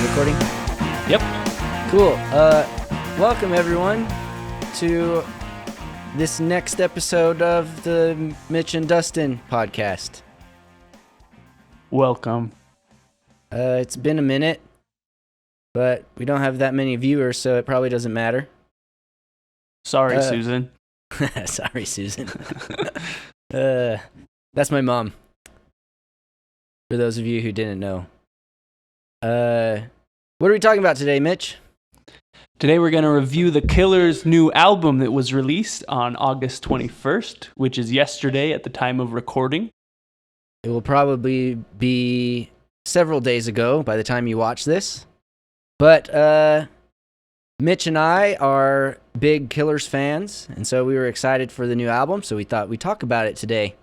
recording? Yep. Cool. Welcome everyone to this next episode of the Mitch and Dustin podcast. Welcome. It's been a minute, but we don't have that many viewers, so it probably doesn't matter. Sorry, Susan. Sorry, Susan. That's my mom. For those of you who didn't know. What are we talking about today, Mitch? Today we're going to review The Killer's new album that was released on August 21st, which is yesterday at the time of recording. It will probably be several days ago by the time you watch this. But Mitch and I are big Killers fans, and so we were excited for the new album, so we thought we'd talk about it today.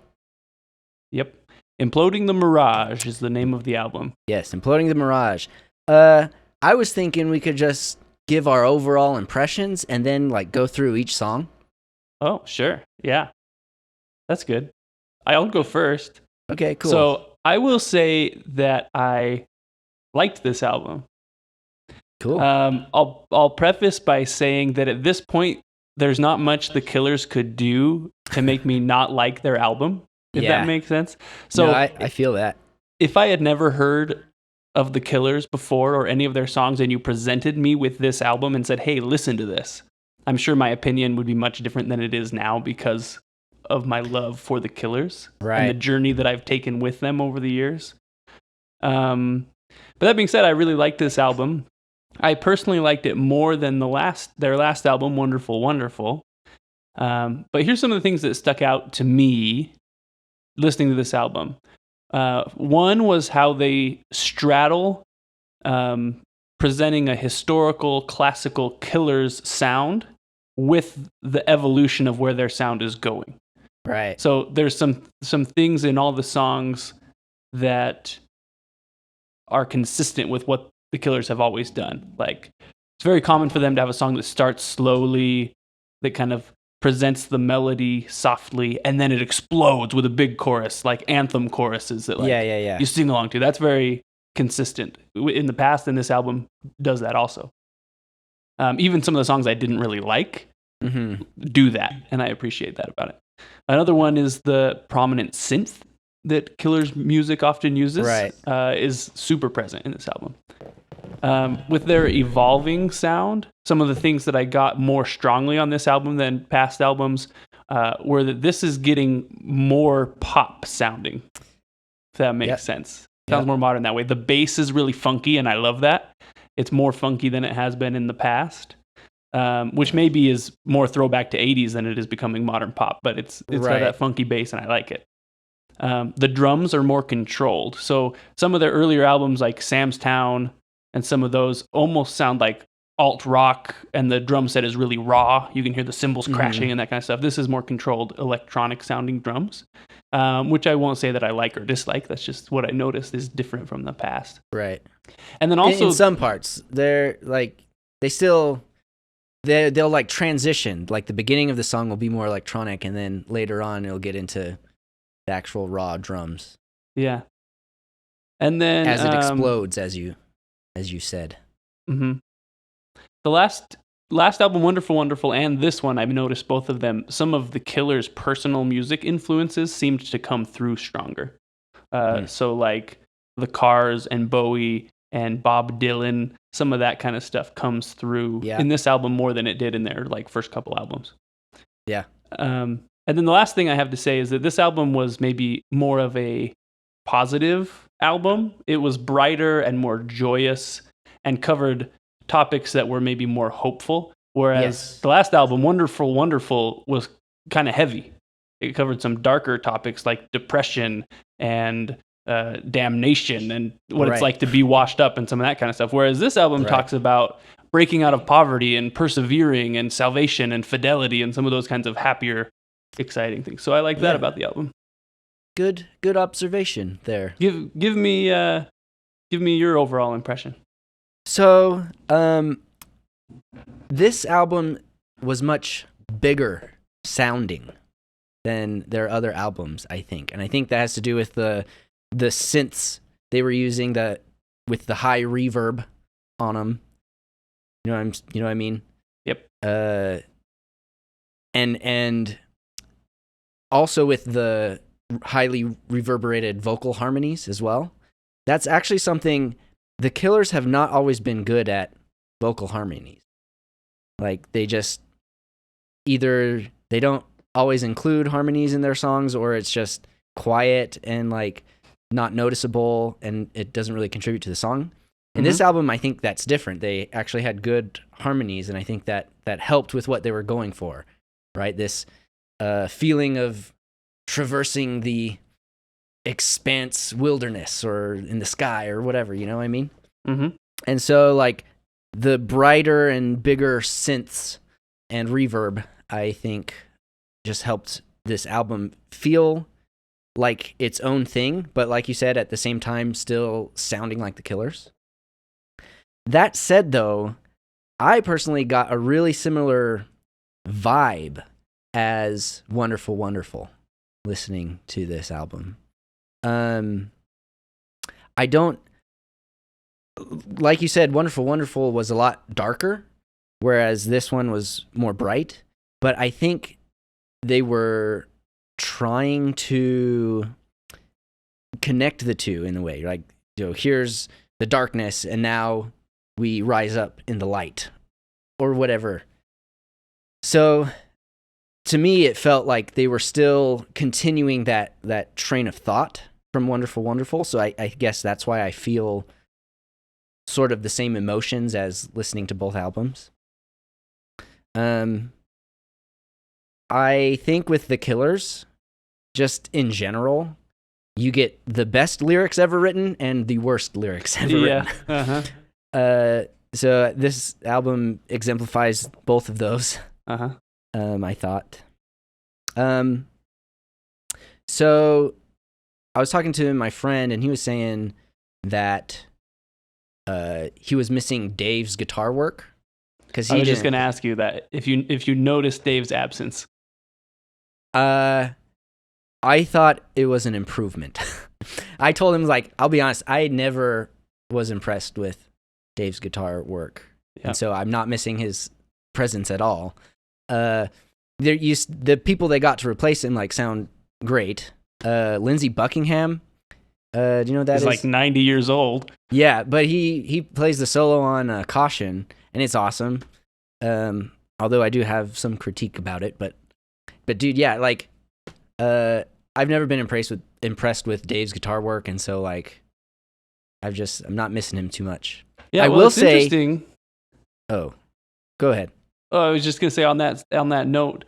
Yep. Imploding the Mirage is the name of the album. Yes, Imploding the Mirage. I was thinking we could just give our overall impressions and then go through each song. Oh, sure. Yeah. That's good. I'll go first. Okay, cool. So I will say that I liked this album. Cool. I'll preface by saying that at this point, there's not much the Killers could do to make me not like their album, if that makes sense. So no, I feel that. If I had never heard of the Killers before or any of their songs, and you presented me with this album and said, hey, listen to this, I'm sure my opinion would be much different than it is now because of my love for the Killers and the journey that I've taken with them over the years. But that being said, I really like this album. I personally liked it more than their last album, Wonderful, Wonderful. But here's some of the things that stuck out to me listening to this album. One was how they straddle presenting a historical, classical Killers sound with the evolution of where their sound is going. Right. So there's some things in all the songs that are consistent with what the Killers have always done. Like, it's very common for them to have a song that starts slowly, that kind of presents the melody softly, and then it explodes with a big chorus, like anthem choruses that you sing along to. That's very consistent. In the past, and this album does that also. Even some of the songs I didn't really like do that, and I appreciate that about it. Another one is the prominent synth that Killers music often uses, is super present in this album. With their evolving sound, some of the things that I got more strongly on this album than past albums were that this is getting more pop sounding, if that makes sense. Sounds more modern that way. The bass is really funky, and I love that. It's more funky than it has been in the past, which maybe is more throwback to 80s than it is becoming modern pop, but it's got that funky bass, and I like it. The drums are more controlled. So some of their earlier albums, like Sam's Town, and some of those almost sound like alt rock, and the drum set is really raw. You can hear the cymbals crashing and that kind of stuff. This is more controlled electronic sounding drums, which I won't say that I like or dislike. That's just what I noticed is different from the past. Right. And then also in some parts, they'll transition. Like the beginning of the song will be more electronic, and then later on it'll get into the actual raw drums. Yeah. And then as it explodes, as you said. Mm-hmm. The last album, Wonderful, Wonderful, and this one, I've noticed both of them, some of the Killers' personal music influences seemed to come through stronger. So like the Cars and Bowie and Bob Dylan, some of that kind of stuff comes through in this album more than it did in their first couple albums. Yeah. And then the last thing I have to say is that this album was maybe more of a positive album. It was brighter and more joyous and covered topics that were maybe more hopeful, whereas the last album, Wonderful, Wonderful, was kind of heavy. It covered some darker topics like depression and damnation and what it's like to be washed up and some of that kind of stuff, whereas this album talks about breaking out of poverty and persevering and salvation and fidelity and some of those kinds of happier, exciting things. So I like that about the album. Good observation there. Give me your overall impression. So, this album was much bigger sounding than their other albums, I think. And I think that has to do with the synths they were using with the high reverb on them. You know what I mean? Yep. And also with the highly reverberated vocal harmonies as well. That's actually something the Killers have not always been good at, vocal harmonies. Like they just either they don't always include harmonies in their songs, or it's just quiet and like not noticeable and it doesn't really contribute to the song. In this album, I think that's different. They actually had good harmonies, and I think that helped with what they were going for, right? This feeling of traversing the expanse wilderness or in the sky or whatever, you know what I mean? Mm-hmm. And so like the brighter and bigger synths and reverb, I think, just helped this album feel like its own thing, but like you said, at the same time, still sounding like the Killers. That said, though, I personally got a really similar vibe as Wonderful Wonderful listening to this album. I don't, like you said, Wonderful Wonderful was a lot darker, whereas this one was more bright, but I think they were trying to connect the two in a way. Like, here's the darkness, and now we rise up in the light, or whatever. So, to me, it felt like they were still continuing that train of thought from Wonderful Wonderful. So I guess that's why I feel sort of the same emotions as listening to both albums. I think with the Killers, just in general, you get the best lyrics ever written and the worst lyrics ever written. Uh-huh. So this album exemplifies both of those. Uh-huh. I thought. So I was talking to my friend, and he was saying that he was missing Dave's guitar work. I was just going to ask you that if you noticed Dave's absence. I thought it was an improvement. I told him, like, I'll be honest, I never was impressed with Dave's guitar work. Yeah. And so I'm not missing his presence at all. The people they got to replace him like sound great. Lindsey Buckingham, do you know what that is? He's like 90 years old. Yeah, but he plays the solo on Caution, and it's awesome. Although I do have some critique about it, but dude, yeah, like I've never been impressed with Dave's guitar work, and so like I'm not missing him too much. Yeah, I well, will it's say. Interesting. Oh, go ahead. Oh, I was just gonna say on that note,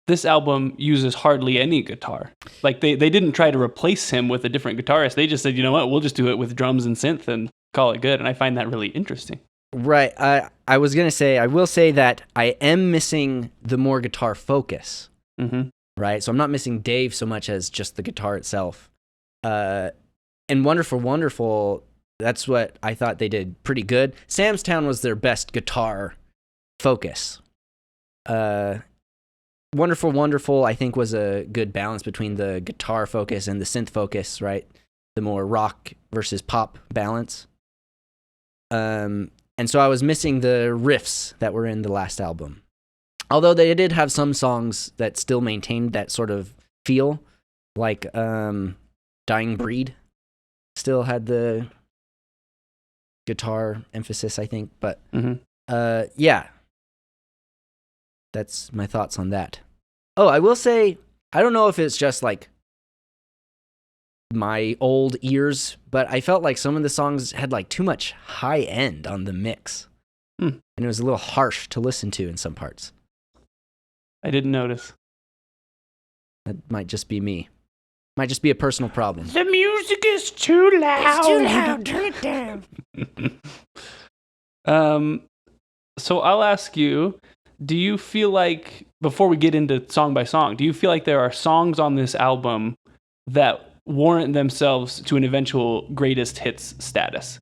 this album uses hardly any guitar. Like they didn't try to replace him with a different guitarist. They just said, you know what, we'll just do it with drums and synth and call it good. And I find that really interesting. Right. I was gonna say, I will say that I am missing the more guitar focus. Mm-hmm. Right. So I'm not missing Dave so much as just the guitar itself. And Wonderful Wonderful, that's what I thought they did pretty good. Sam's Town was their best guitar focus. Wonderful Wonderful, I think, was a good balance between the guitar focus and the synth focus, right? The more rock versus pop balance. And so I was missing the riffs that were in the last album. Although they did have some songs that still maintained that sort of feel, like Dying Breed still had the guitar emphasis, I think. But yeah, that's my thoughts on that. Oh, I will say, I don't know if it's just like my old ears, but I felt like some of the songs had like too much high end on the mix. And it was a little harsh to listen to in some parts. I didn't notice. That might just be me. Might just be a personal problem. The music is too loud. It's too loud. Turn it down. So I'll ask you, do you feel like, before we get into song by song, do you feel like there are songs on this album that warrant themselves to an eventual greatest hits status?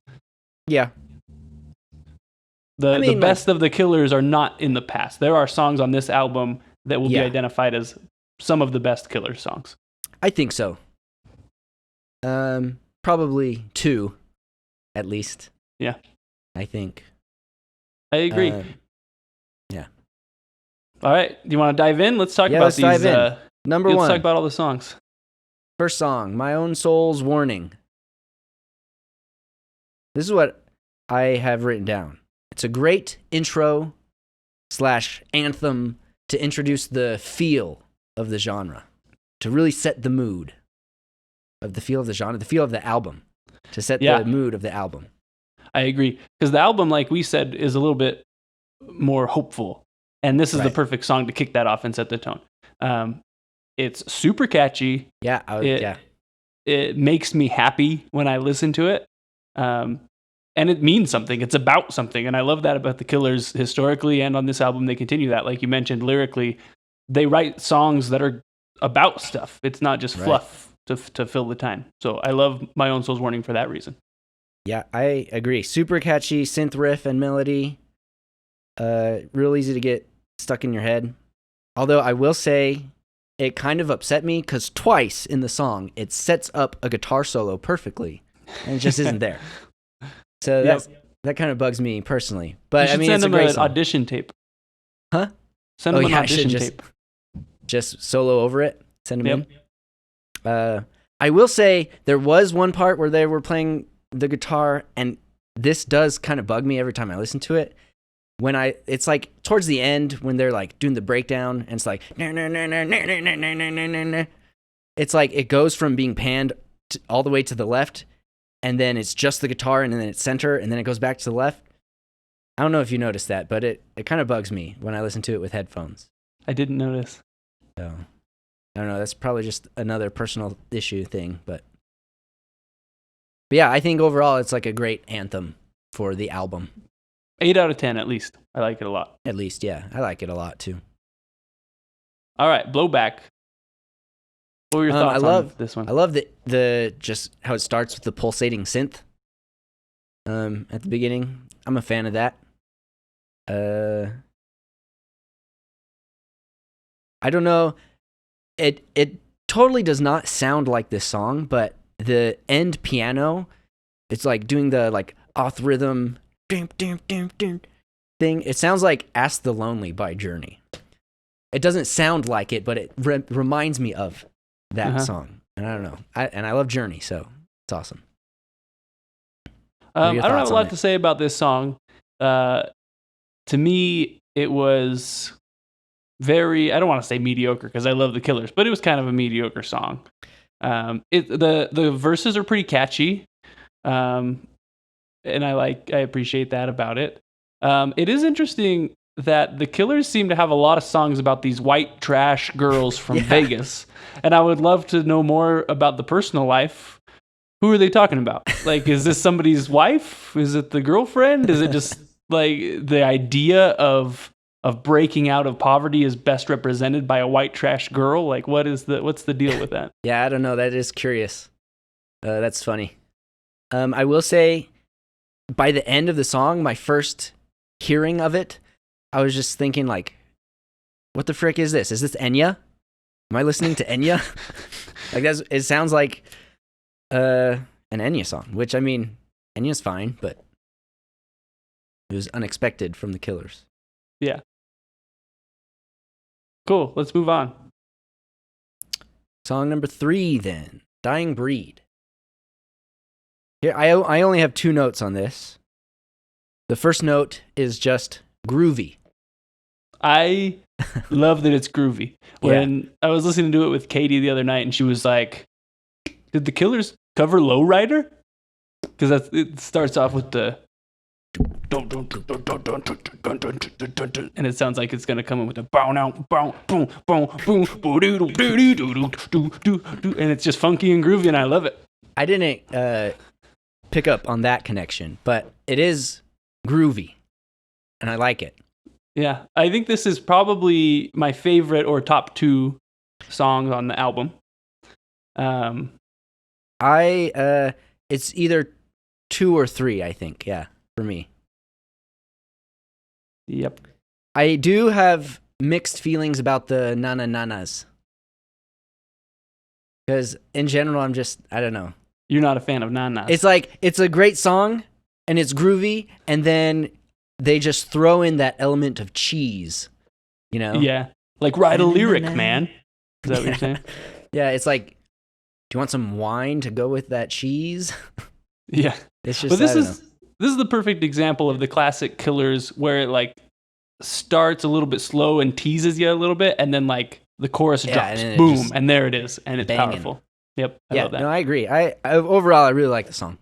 Yeah. The best of the Killers are not in the past. There are songs on this album that will be identified as some of the best Killers songs. I think so. Probably two, at least. Yeah. I think. I agree. Yeah. All right. Do you want to dive in? Let's talk about let's these. dive in. Number let's one. talk about all the songs. First song, My Own Soul's Warning. This is what I have written down. It's a great intro / anthem to introduce the feel of the genre, to really set the mood of the feel of the genre, the feel of the album, to set the mood of the album. I agree. Because the album, like we said, is a little bit more hopeful. And this is the perfect song to kick that off and set the tone. It's super catchy. Yeah. It makes me happy when I listen to it. And it means something. It's about something. And I love that about the Killers historically, and on this album, they continue that. Like you mentioned, lyrically, they write songs that are about stuff. It's not just fluff to fill the time. So I love My Own Soul's Warning for that reason. Yeah, I agree. Super catchy synth riff and melody. Real easy to get stuck in your head. Although I will say, it kind of upset me because twice in the song, it sets up a guitar solo perfectly, and it just isn't there. So that kind of bugs me personally. But I mean, it's a great send them an audition tape. Huh? Send them an audition tape. Just solo over it. Send them in. I will say there was one part where they were playing the guitar, and this does kind of bug me every time I listen to it. It's like towards the end when they're like doing the breakdown, and it's like it's like it goes from being panned all the way to the left, and then it's just the guitar, and then it's center, and then it goes back to the left. I don't know if you noticed that, but it kind of bugs me when I listen to it with headphones. I didn't notice. So I don't know. That's probably just another personal issue thing, but yeah, I think overall it's like a great anthem for the album. 8 out of 10 at least. I like it a lot. At least, yeah. I like it a lot too. All right, Blowback. What were your thoughts on this one? I love the just how it starts with the pulsating synth at the beginning. I'm a fan of that. I don't know. It totally does not sound like this song, but the end piano, it's like doing the like off rhythm thing. It sounds like Ask the Lonely by Journey. It doesn't sound like it, but it reminds me of that song. And I don't know. I love Journey, so it's awesome. I don't have a lot to say about this song. To me, it was very, I don't want to say mediocre because I love the Killers, but it was kind of a mediocre song. The verses are pretty catchy. And I appreciate that about it. It is interesting that the Killers seem to have a lot of songs about these white trash girls from Vegas. And I would love to know more about the personal life. Who are they talking about? Like, is this somebody's wife? Is it the girlfriend? Is it just like the idea of breaking out of poverty is best represented by a white trash girl? Like, what's the deal with that? Yeah, I don't know. That is curious. That's funny. I will say, by the end of the song, my first hearing of it, I was just thinking, like, what the frick is this? Is this Enya? Am I listening to Enya? Like, it sounds like an Enya song, which, I mean, Enya's fine, but it was unexpected from the Killers. Yeah. Cool. Let's move on. Song number 3, then. Dying Breed. Here, I only have 2 notes on this. The first note is just groovy. I love that it's groovy. When I was listening to it with Katie the other night, and she was like, "Did the Killers cover Lowrider?" Because it starts off with the and it sounds like it's gonna come in with a bow now, bow, boom, boom, boom, and it's just funky and groovy, and I love it. I didn't pick up on that connection, but it is groovy, and I like it. Yeah, I think this is probably my favorite or top 2 songs on the album. It's either 2 or 3, I think. Yeah, for me. Yep. I do have mixed feelings about the Nana Nanas. Because in general, I don't know. You're not a fan of Nanas. It's like, it's a great song, and it's groovy, and then they just throw in that element of cheese, you know? Yeah. Like write a lyric, man. Is that what you're saying? Yeah, it's like, do you want some wine to go with that cheese? Yeah. It's just, But this I don't know. is the perfect example of the classic Killers where it like starts a little bit slow and teases you a little bit, and then like the chorus drops, and then it boom, just and there it is, and it's banging. powerful. Yep, I Yeah, love that. no, I agree. I overall, I really like the song.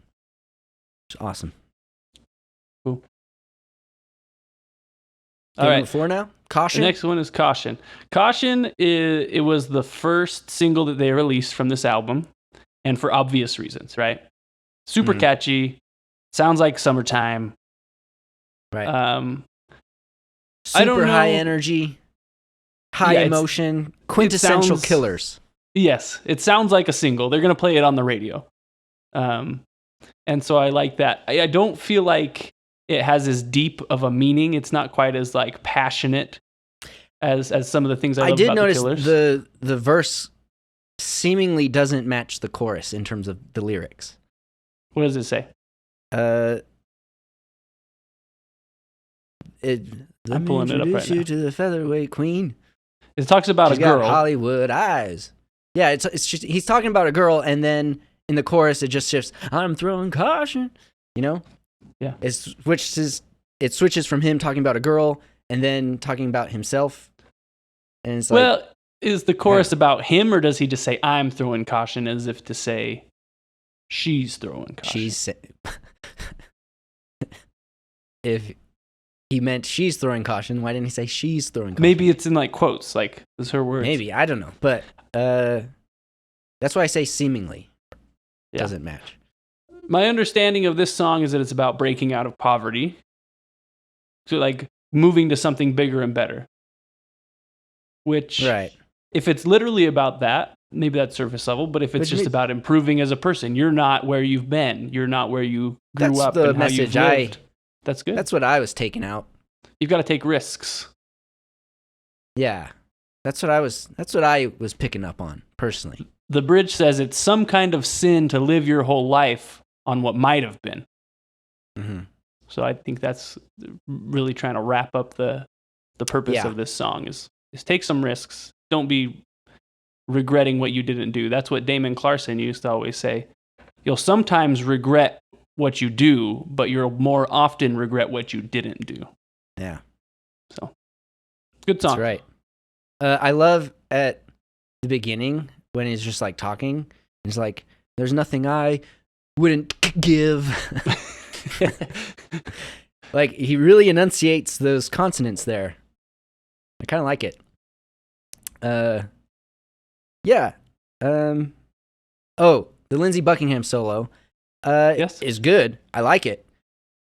It's awesome. Cool. Okay, All right. number 4 now? Caution? The next one is Caution. Caution, it was the first single that they released from this album, and for obvious reasons, right? Super catchy, sounds like summertime. Right. I don't Super know. high energy, high emotion, quintessential sounds- Killers. Yes, it sounds like a single. They're going to play it on the radio. And so I like that. I don't feel like it has as deep of a meaning. It's not quite as like passionate as some of the things I love did about notice the Killers. the verse seemingly doesn't match the chorus in terms of the lyrics. What does it say? I'm pulling it up right you now. to the featherweight queen. It talks about She's a girl. got Hollywood eyes. Yeah, it's just he's talking about a girl, and then in the chorus it just shifts. I'm throwing caution. You know? Yeah. It switches from him talking about a girl and then talking about himself. And it's like, Well, is the chorus about him, or does he just say I'm throwing caution as if to say she's throwing caution? If he meant she's throwing caution, why didn't he say she's throwing caution? Maybe it's in like quotes, like it's her words. Maybe, I don't know. But that's why I say seemingly doesn't match. My understanding of this song is that it's about breaking out of poverty. So like moving to something bigger and better. Which, right. If it's literally about that, maybe that's surface level. But if it's just about improving as a person, you're not where you've been. You're not where you grew up and how you've lived. That's good. That's what I was taking out. You've got to take risks. Yeah. That's what I was picking up on, personally. The bridge says it's some kind of sin to live your whole life on what might have been. Mm-hmm. So I think that's really trying to wrap up the purpose of this song is take some risks. Don't be regretting what you didn't do. That's what Damon Clarkson used to always say. You'll sometimes regret what you do, but you'll more often regret what you didn't do. Yeah. So, good song. That's right. I love at the beginning when he's just like talking. He's like, there's nothing I wouldn't give. Like, he really enunciates those consonants there. I kind of like it. Yeah. Oh, the Lindsey Buckingham solo is good. I like it.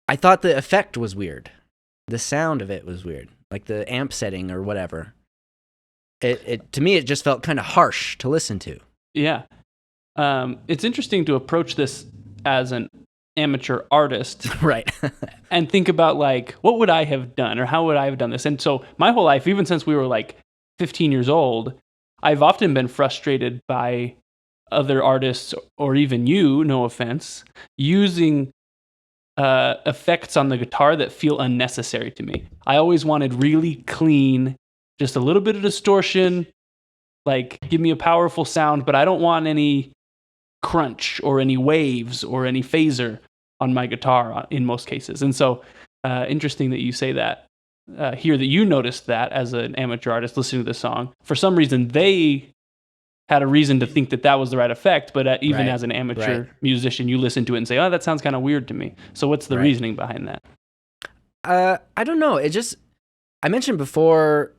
I thought the effect was weird. The sound of it was weird. Like the amp setting or whatever. It to me, it just felt kind of harsh to listen to. Yeah. It's interesting to approach this as an amateur artist. Right. And think about like, what would I have done or how would I have done this? And so my whole life, even since we were like 15 years old, I've often been frustrated by other artists or even you, no offense, using effects on the guitar that feel unnecessary to me. I always wanted really clean, just a little bit of distortion, like give me a powerful sound, but I don't want any crunch or any waves or any phaser on my guitar in most cases. And so interesting that you say that here, that you noticed that as an amateur artist listening to the song. For some reason, they had a reason to think that that was the right effect, but even as an amateur musician, you listen to it and say, oh, that sounds kind of weird to me. So what's the reasoning behind that? I don't know. I mentioned before,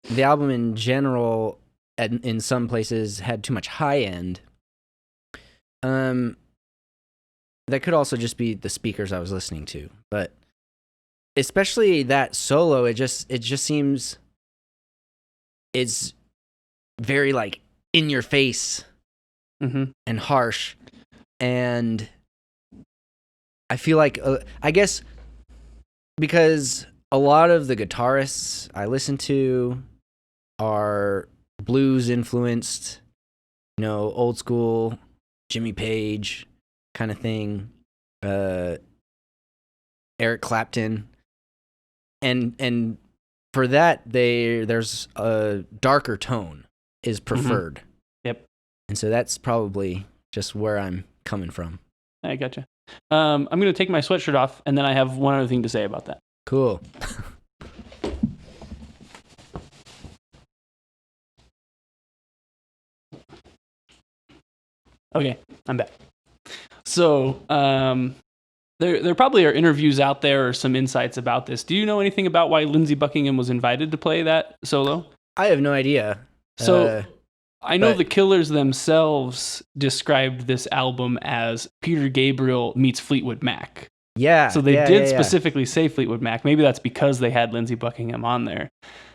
the album in general, in some places, had too much high end. That could also just be the speakers I was listening to, but especially that solo, it just seems it's very like in your face and harsh, and I feel like I guess because a lot of the guitarists I listen to are blues influenced, old school Jimmy Page kind of thing. Eric Clapton, and for that there's a darker tone is preferred. Yep. And so that's probably just where I'm coming from. I gotcha. I'm going to take my sweatshirt off, and then I have one other thing to say about that. Cool. Okay, I'm back. So, there probably are interviews out there or some insights about this. Do you know anything about why Lindsey Buckingham was invited to play that solo? I have no idea. So, I know but- the Killers themselves described this album as Peter Gabriel meets Fleetwood Mac. Yeah. So they yeah, did yeah, yeah. specifically say Fleetwood Mac. Maybe that's because they had Lindsey Buckingham on there.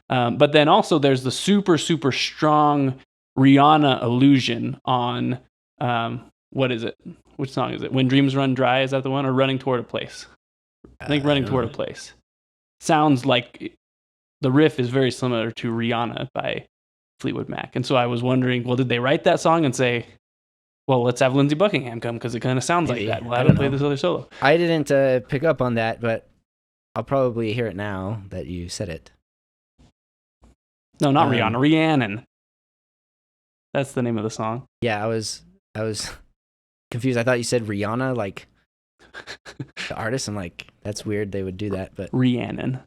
But then also there's the super, super strong Rihanna allusion on, what is it? Which song is it? When Dreams Run Dry, is that the one? Or Running Toward a Place? I think Running Toward a Place. Sounds like the riff is very similar to Rihanna by Fleetwood Mac. And so I was wondering, well, did they write that song and say, well, let's have Lindsey Buckingham come because it kind of sounds Maybe. like that. We'll I have don't him play know. this other solo. I didn't pick up on that, but I'll probably hear it now that you said it. No, not Um, Rihanna. Rhiannon. That's the name of the song. Yeah, I was confused. I thought you said Rihanna, like the artist. I'm like, that's weird. They would do that, but Rhiannon.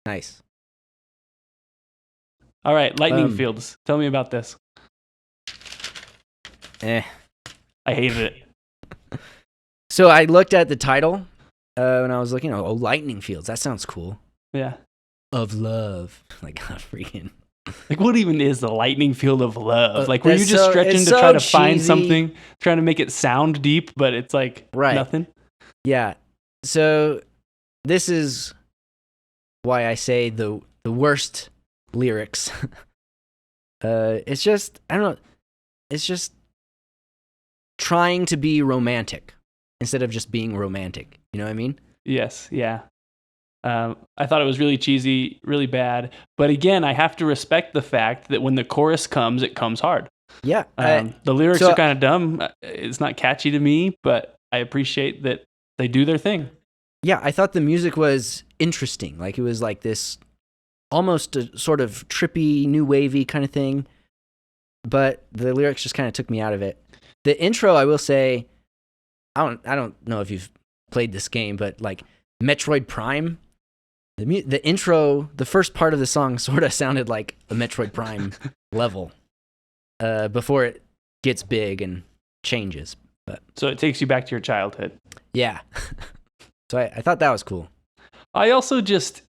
nice. All right, Lightning Fields. Tell me about this. Eh. I hated it. So I looked at the title when I was looking. Oh, Lightning Fields. That sounds cool. Yeah. Of love. Like, God, freaking. Like, what even is the lightning field of love? Like, were you That's just so- stretching it's to so try to find cheesy. something, trying to make it sound deep, but it's like Right. nothing? Yeah. So this is why I say the worst lyrics. It's just, I don't know. It's just trying to be romantic instead of just being romantic. You know what I mean? Yes, yeah. I thought it was really cheesy, really bad. But again, I have to respect the fact that when the chorus comes, it comes hard. Yeah. The lyrics so- are kind of dumb. It's not catchy to me, but I appreciate that they do their thing. Yeah, I thought the music was interesting. Like, it was like this almost a sort of trippy, new wavy kind of thing. But the lyrics just kind of took me out of it. The intro, I will say, I don't know if you've played this game, but like Metroid Prime, the intro, the first part of the song sort of sounded like a Metroid Prime level before it gets big and changes. But So it takes you back to your childhood. yeah. So I thought that was cool. I also just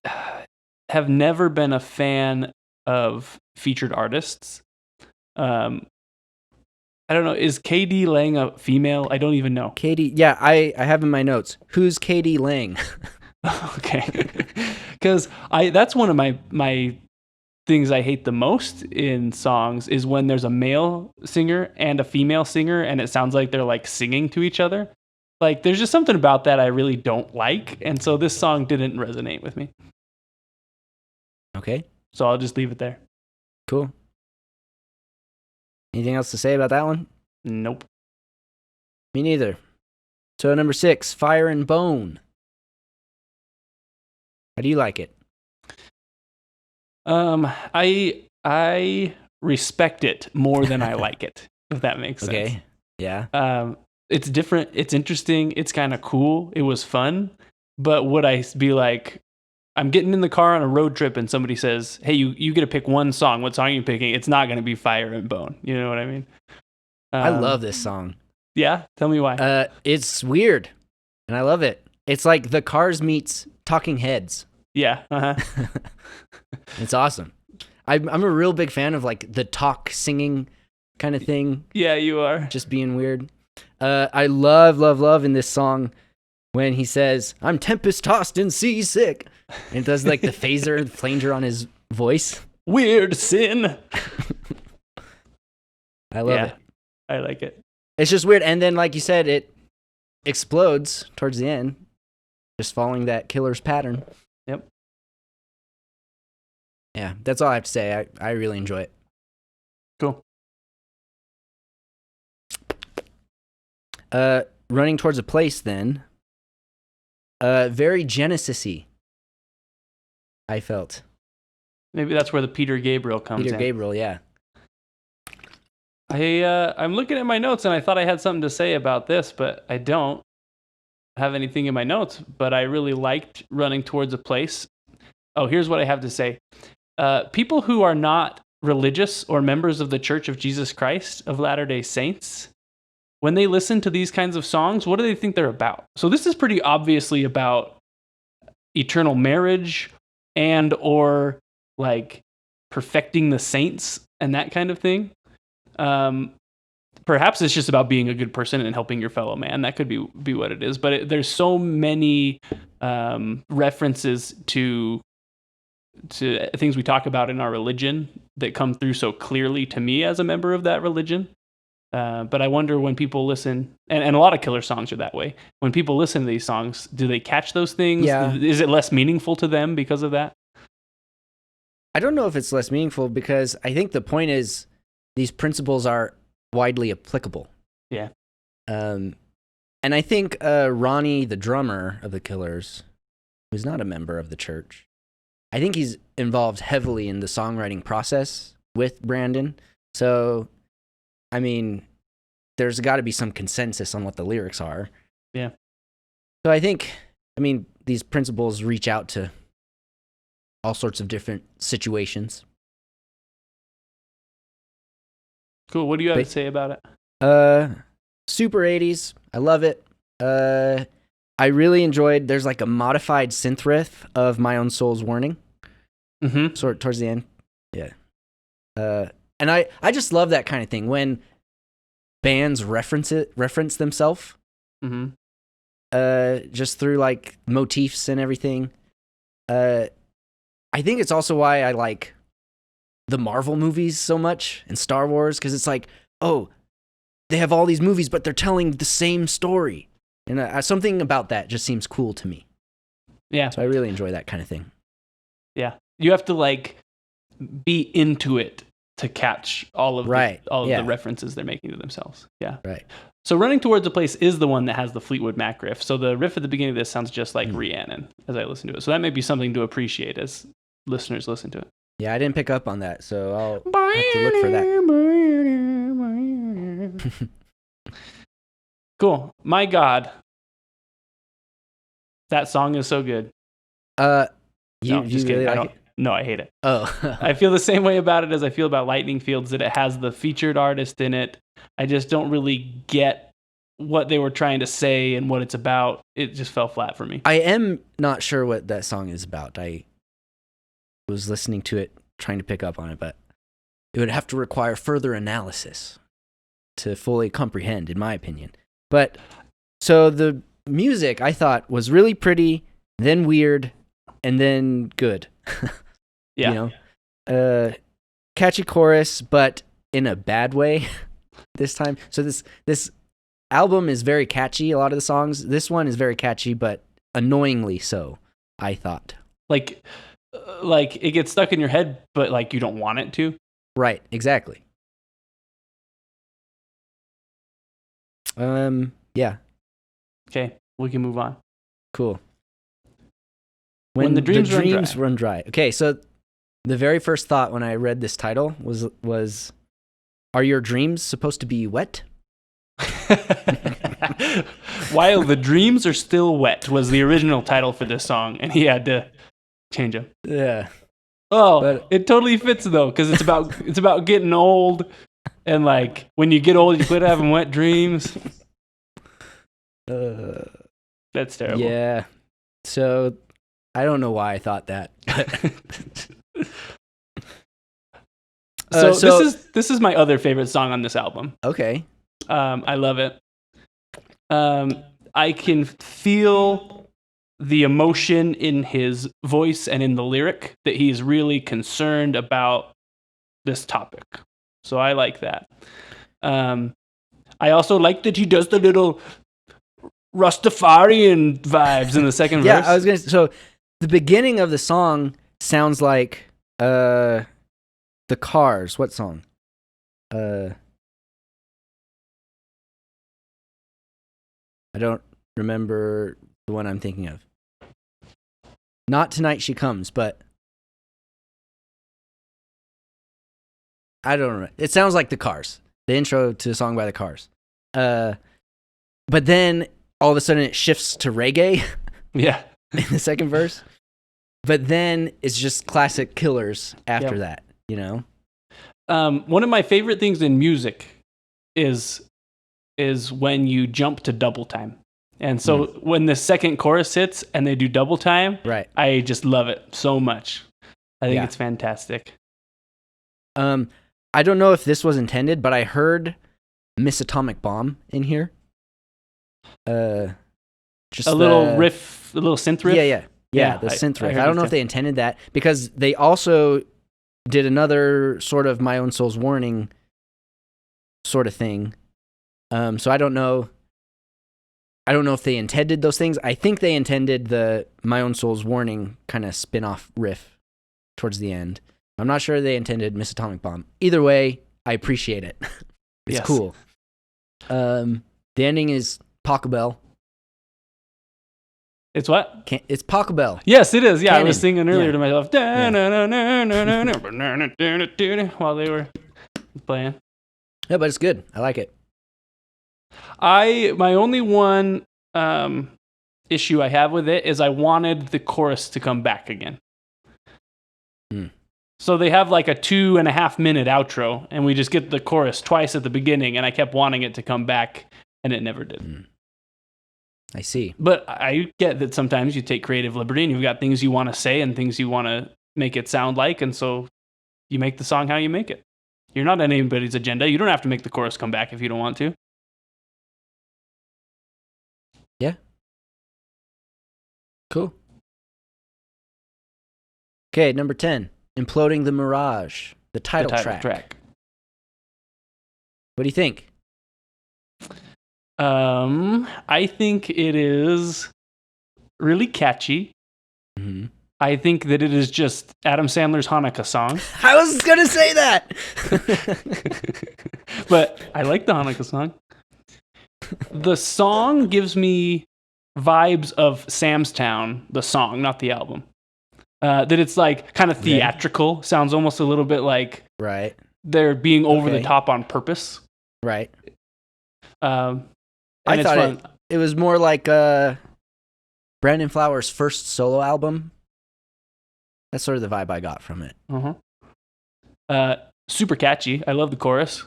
have never been a fan of featured artists. I don't know. Is KD Lang a female? I don't even know. Katie, yeah, I have in my notes. Who's Katie Lang? Okay. Because that's one of my things I hate the most in songs is when there's a male singer and a female singer and it sounds like they're like singing to each other. Like there's just something about that I really don't like. And so this song didn't resonate with me. Okay, So I'll just leave it there. cool. Anything else to say about that one? Nope. Me neither. So number 6, Fire and Bone. How do you like it? I respect it more than I like it, if that makes sense. Okay, yeah. It's different. It's interesting. It's kind of cool. It was fun. But would I be like, I'm getting in the car on a road trip and somebody says, hey, you get to pick one song. What song are you picking? It's not going to be Fire and Bone. You know what I mean? I love this song. Yeah? Tell me why. It's weird, and I love it. It's like the Cars meets Talking Heads. Yeah. Uh-huh. It's awesome. I'm a real big fan of like the talk singing kind of thing, Yeah, you are. just being weird. I love in this song when he says, I'm tempest tossed and seasick. And it does like the phaser, the flanger on his voice. Weird sin. I love it. I like it. It's just weird. And then, like you said, it explodes towards the end, just following that killer's pattern. Yep. Yeah, that's all I have to say. I really enjoy it. Cool. Running towards a place then. Very Genesis-y, I felt. Maybe that's where the Peter Gabriel comes in. Peter Gabriel, yeah. I'm looking at my notes, and I thought I had something to say about this, but I don't have anything in my notes. But I really liked Running Towards a Place. Oh, here's what I have to say. People who are not religious or members of the Church of Jesus Christ of Latter-day Saints, when they listen to these kinds of songs, what do they think they're about? So this is pretty obviously about eternal marriage and or like perfecting the saints and that kind of thing. Perhaps it's just about being a good person and helping your fellow man. That could be what it is. But there's so many references to things we talk about in our religion that come through so clearly to me as a member of that religion. But I wonder when people listen, and a lot of Killer songs are that way. When people listen to these songs, do they catch those things? Yeah. Is it less meaningful to them because of that? I don't know if it's less meaningful because I think the point is these principles are widely applicable. Yeah. And I think Ronnie, the drummer of the Killers, who's not a member of the church, I think he's involved heavily in the songwriting process with Brandon. So, I mean, there's got to be some consensus on what the lyrics are. Yeah. So I think, these principles reach out to all sorts of different situations. Cool. What do you have to say about it? Super 80s. I love it. I really enjoyed, there's like a modified synth riff of My Own Soul's Warning. Mm-hmm. Sort of towards the end. Yeah. And I just love that kind of thing when bands reference themselves. Mm-hmm. Just through like motifs and everything. I think it's also why I like the Marvel movies so much and Star Wars, because it's like, oh, they have all these movies, but they're telling the same story. And something about that just seems cool to me. Yeah. So I really enjoy that kind of thing. Yeah. You have to like be into it to catch all of the references they're making to themselves. Yeah. Right. So Running Towards a Place is the one that has the Fleetwood Mac riff. So the riff at the beginning of this sounds just like Rhiannon as I listen to it. So that may be something to appreciate as listeners listen to it. Yeah, I didn't pick up on that, so I'll have to look for that. Cool. My God. That song is so good. You just really kidding. like it? No, I hate it. Oh. I feel the same way about it as I feel about Lightning Fields, that it has the featured artist in it. I just don't really get what they were trying to say and what it's about. It just fell flat for me. I am not sure what that song is about. I was listening to it, trying to pick up on it, but it would have to require further analysis to fully comprehend, in my opinion. But so the music I thought was really pretty, then weird, and then good. Yeah. You know, catchy chorus, but in a bad way this time. So this album is very catchy. A lot of the songs. This one is very catchy, but annoyingly so, I thought. Like it gets stuck in your head, but like you don't want it to. Right. Exactly. Yeah. Okay, we can move on. Cool. When the dreams run dry. Okay, so the very first thought when I read this title was are your dreams supposed to be wet? While the dreams are still wet was the original title for this song, and he had to change them. Yeah. Oh, but it totally fits though, because it's about getting old, and like when you get old, you quit having wet dreams. That's terrible. Yeah. So I don't know why I thought that. So this is my other favorite song on this album. Okay. I love it. I can feel the emotion in his voice and in the lyric that he's really concerned about this topic. So I like that. I also like that he does the little Rastafarian vibes in the second verse. Yeah, I was gonna. So the beginning of the song sounds like the Cars. What song? I don't remember the one I'm thinking of. Not Tonight She Comes, but I don't know. It sounds like the Cars. The intro to a song by the Cars. But then all of a sudden it shifts to reggae. Yeah. In the second verse. But then it's just classic Killers after that, you know? One of my favorite things in music is when you jump to double time. And so when the second chorus hits and they do double time, right. I just love it so much. I think it's fantastic. I don't know if this was intended, but I heard Miss Atomic Bomb in here. Just a little riff, a little synth riff. Yeah, the synth riff. I don't know if they intended that, because they also did another sort of My Own Soul's Warning sort of thing. So I don't know if they intended those things. I think they intended the My Own Soul's Warning kind of spin-off riff towards the end. I'm not sure they intended Miss Atomic Bomb. Either way, I appreciate it. It's cool. The ending is Pachelbel. It's what? It's Pachelbel. Yes, it is. Yeah, Canon. I was singing earlier to myself while they were playing. Yeah, but it's good. I like it. My only one issue I have with it is I wanted the chorus to come back again. So they have like a 2.5 minute outro, and we just get the chorus twice at the beginning, and I kept wanting it to come back, and it never did. I see. But I get that sometimes you take creative liberty, and you've got things you want to say and things you want to make it sound like, and so you make the song how you make it. You're not on anybody's agenda. You don't have to make the chorus come back if you don't want to. Yeah. Cool. Okay, number 10. Imploding the Mirage. The title track. What do you think? I think it is really catchy. Mm-hmm. I think that it is just Adam Sandler's Hanukkah song. I was going to say that! But I like the Hanukkah song. The song gives me vibes of Sam's Town, the song, not the album. That it's like kind of theatrical. Sounds almost a little bit like they're being over the top on purpose. Right. I thought it was more like Brandon Flowers' first solo album. That's sort of the vibe I got from it. Super catchy. I love the chorus.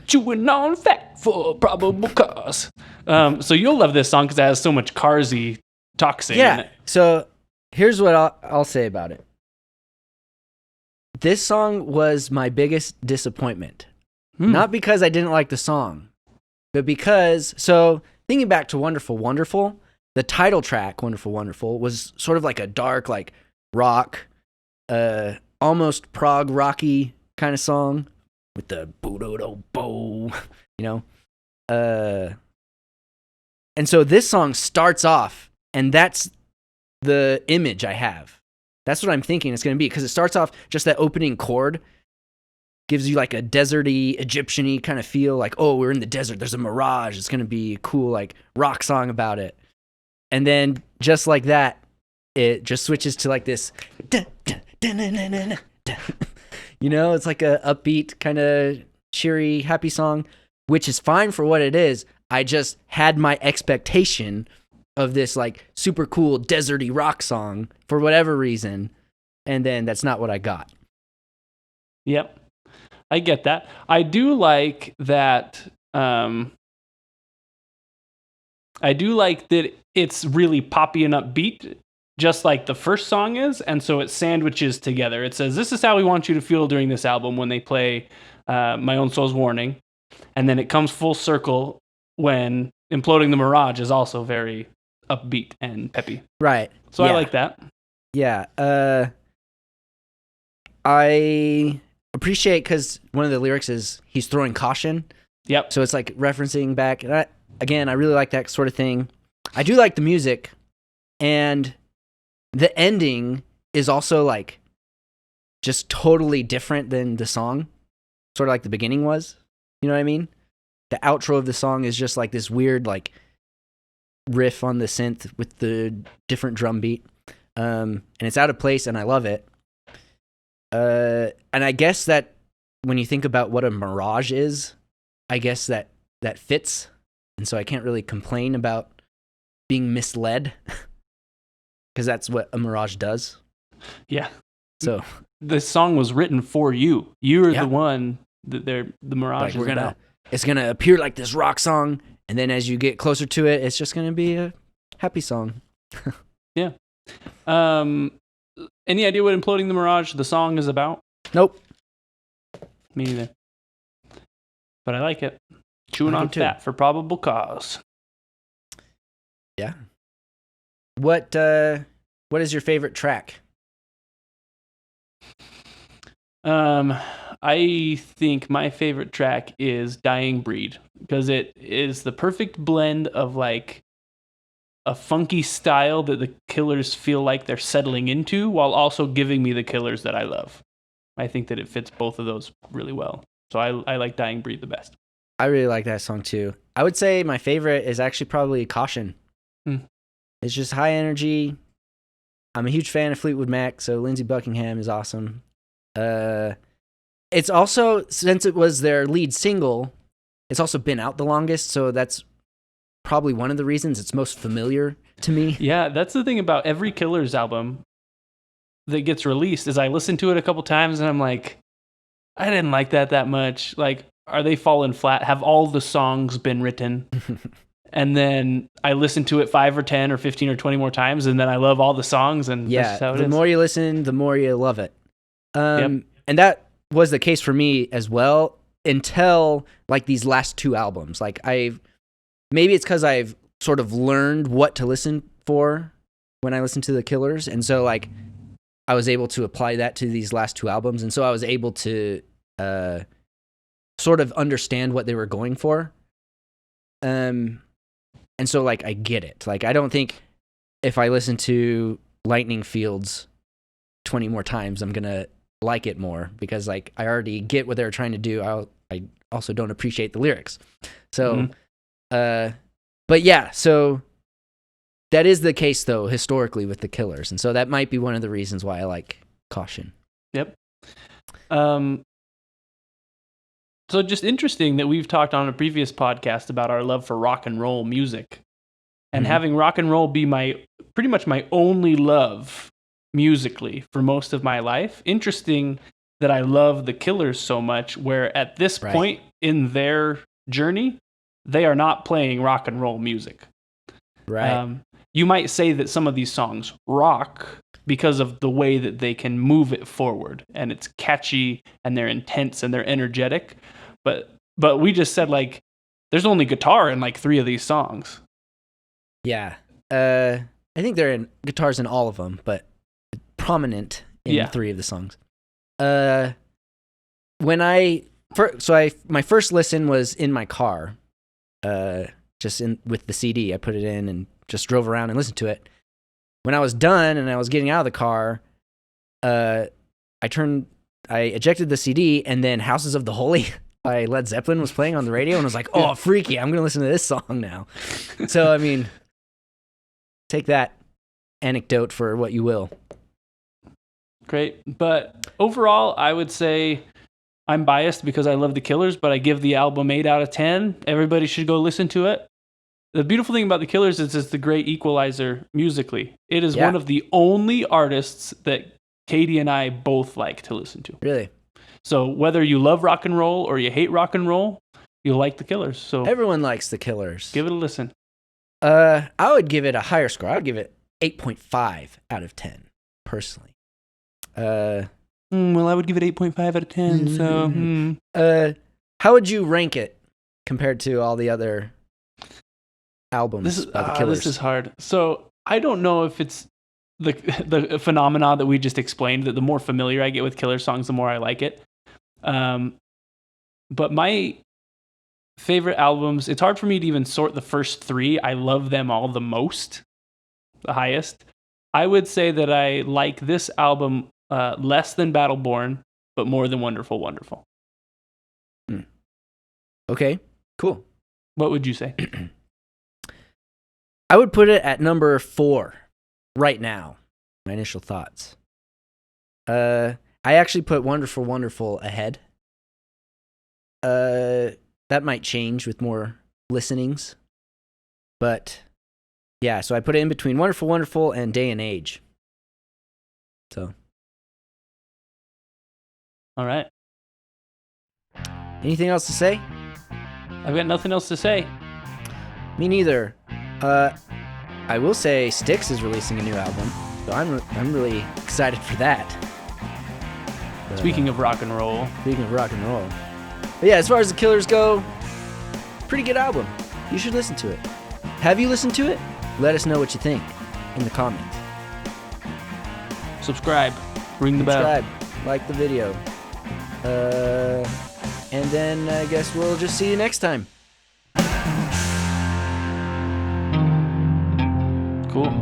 Chewing on fat for probable cause. So you'll love this song because it has so much Carsy talk singing in it. So here's what I'll say about it. This song was my biggest disappointment. Not because I didn't like the song, but because, so thinking back to Wonderful Wonderful, the title track, Wonderful Wonderful, was sort of like a dark, like rock, almost prog rocky kind of song with the boo-do-do-bo, you know? And so this song starts off, and that's the image I have. That's what I'm thinking it's going to be, because it starts off just that opening chord gives you like a deserty, Egyptian-y kind of feel, like, oh, we're in the desert, there's a mirage, it's going to be a cool like rock song about it. And then just like that, it just switches to like this, you know, it's like a upbeat kind of cheery, happy song, which is fine for what it is. I just had my expectation of this like super cool deserty rock song for whatever reason, and then that's not what I got. Yep. I get that. I do like that. I do like that it's really poppy and upbeat, just like the first song is, and so it sandwiches together. It says, "This is how we want you to feel during this album," when they play "My Own Soul's Warning," and then it comes full circle when "Imploding the Mirage" is also very upbeat and peppy. Right. So I like that. Yeah. I appreciate, because one of the lyrics is he's throwing caution. Yep. So it's like referencing back. And I really like that sort of thing. I do like the music, and the ending is also like just totally different than the song, sort of like the beginning was. You know what I mean? The outro of the song is just like this weird, like riff on the synth with the different drum beat. And it's out of place, and I love it. And I guess that when you think about what a mirage is, I guess that fits. And so I can't really complain about being misled because that's what a mirage does. Yeah. So the song was written for you. You're the one that the mirage like is about. It's going to appear like this rock song, and then as you get closer to it, it's just going to be a happy song. Yeah. Any idea what Imploding the Mirage, the song, is about? Nope. Me neither. But I like it. Chewing on fat for probable cause. Yeah. What is your favorite track? I think my favorite track is Dying Breed because it is the perfect blend of like a funky style that the Killers feel like they're settling into while also giving me the Killers that I love. I think that it fits both of those really well. So I like Dying Breed the best. I really like that song too. I would say my favorite is actually probably Caution. It's just high energy. I'm a huge fan of Fleetwood Mac, so Lindsey Buckingham is awesome. It's also, since it was their lead single, it's also been out the longest, so that's probably one of the reasons it's most familiar to me. Yeah, that's the thing about every Killers album that gets released is I listen to it a couple times and I'm like, I didn't like that much. Like, are they falling flat? Have all the songs been written? And then I listen to it 5 or 10 or 15 or 20 more times, and then I love all the songs, and that's how it is. The more you listen, the more you love it. And that was the case for me as well until like these last 2 albums. Like maybe it's because I've sort of learned what to listen for when I listen to the Killers, and so like I was able to apply that to these last 2 albums, and so I was able to sort of understand what they were going for. And so, like, I get it. Like, I don't think if I listen to Lightning Fields 20 more times, I'm going to like it more because, like, I already get what they're trying to do. I also don't appreciate the lyrics. So, but yeah, so that is the case, though, historically with the Killers. And so that might be one of the reasons why I like Caution. Yep. So just interesting that we've talked on a previous podcast about our love for rock and roll music, and having rock and roll be pretty much my only love musically for most of my life. Interesting that I love the Killers so much, where at this point in their journey, they are not playing rock and roll music. Right. You might say that some of these songs rock because of the way that they can move it forward, and it's catchy and they're intense and they're energetic. But we just said like there's only guitar in like 3 of these songs. Yeah. I think there are guitars in all of them, but prominent in 3 of the songs. My first listen was in my car, just with the CD. I put it in and just drove around and listened to it. When I was done and I was getting out of the car, I ejected the CD, and then Houses of the Holy by Led Zeppelin was playing on the radio, and I was like, oh, freaky, I'm going to listen to this song now. So, I mean, take that anecdote for what you will. Great. But overall, I would say I'm biased because I love the Killers, but I give the album 8 out of 10. Everybody should go listen to it. The beautiful thing about the Killers is it's the great equalizer musically. It is one of the only artists that Katie and I both like to listen to. Really? So whether you love rock and roll or you hate rock and roll, you'll like the Killers. So everyone likes the Killers. Give it a listen. I would give it a higher score. I would give it 8.5 out of 10, personally. Well, I would give it 8.5 out of 10. So, how would you rank it compared to all the other albums by the Killers? This is hard. So I don't know if it's the phenomena that we just explained, that the more familiar I get with Killer songs, the more I like it. But my favorite albums, it's hard for me to even sort the first 3. I love them all the most, the highest. I would say that I like this album less than Battleborn, but more than Wonderful Wonderful. Okay, cool. What would you say? I would put it at number 4 right now. My initial thoughts. I actually put Wonderful Wonderful ahead. That might change with more listenings. But yeah, so I put it in between Wonderful Wonderful and Day and Age. So. All right. Anything else to say? I've got nothing else to say. Me neither. I will say Styx is releasing a new album, so I'm really excited for that. Speaking of rock and roll. Speaking of rock and roll. But yeah, as far as the Killers go, pretty good album. You should listen to it. Have you listened to it? Let us know what you think in the comments. Subscribe. Ring the bell. Subscribe. Like the video. And then I guess we'll just see you next time. Cool.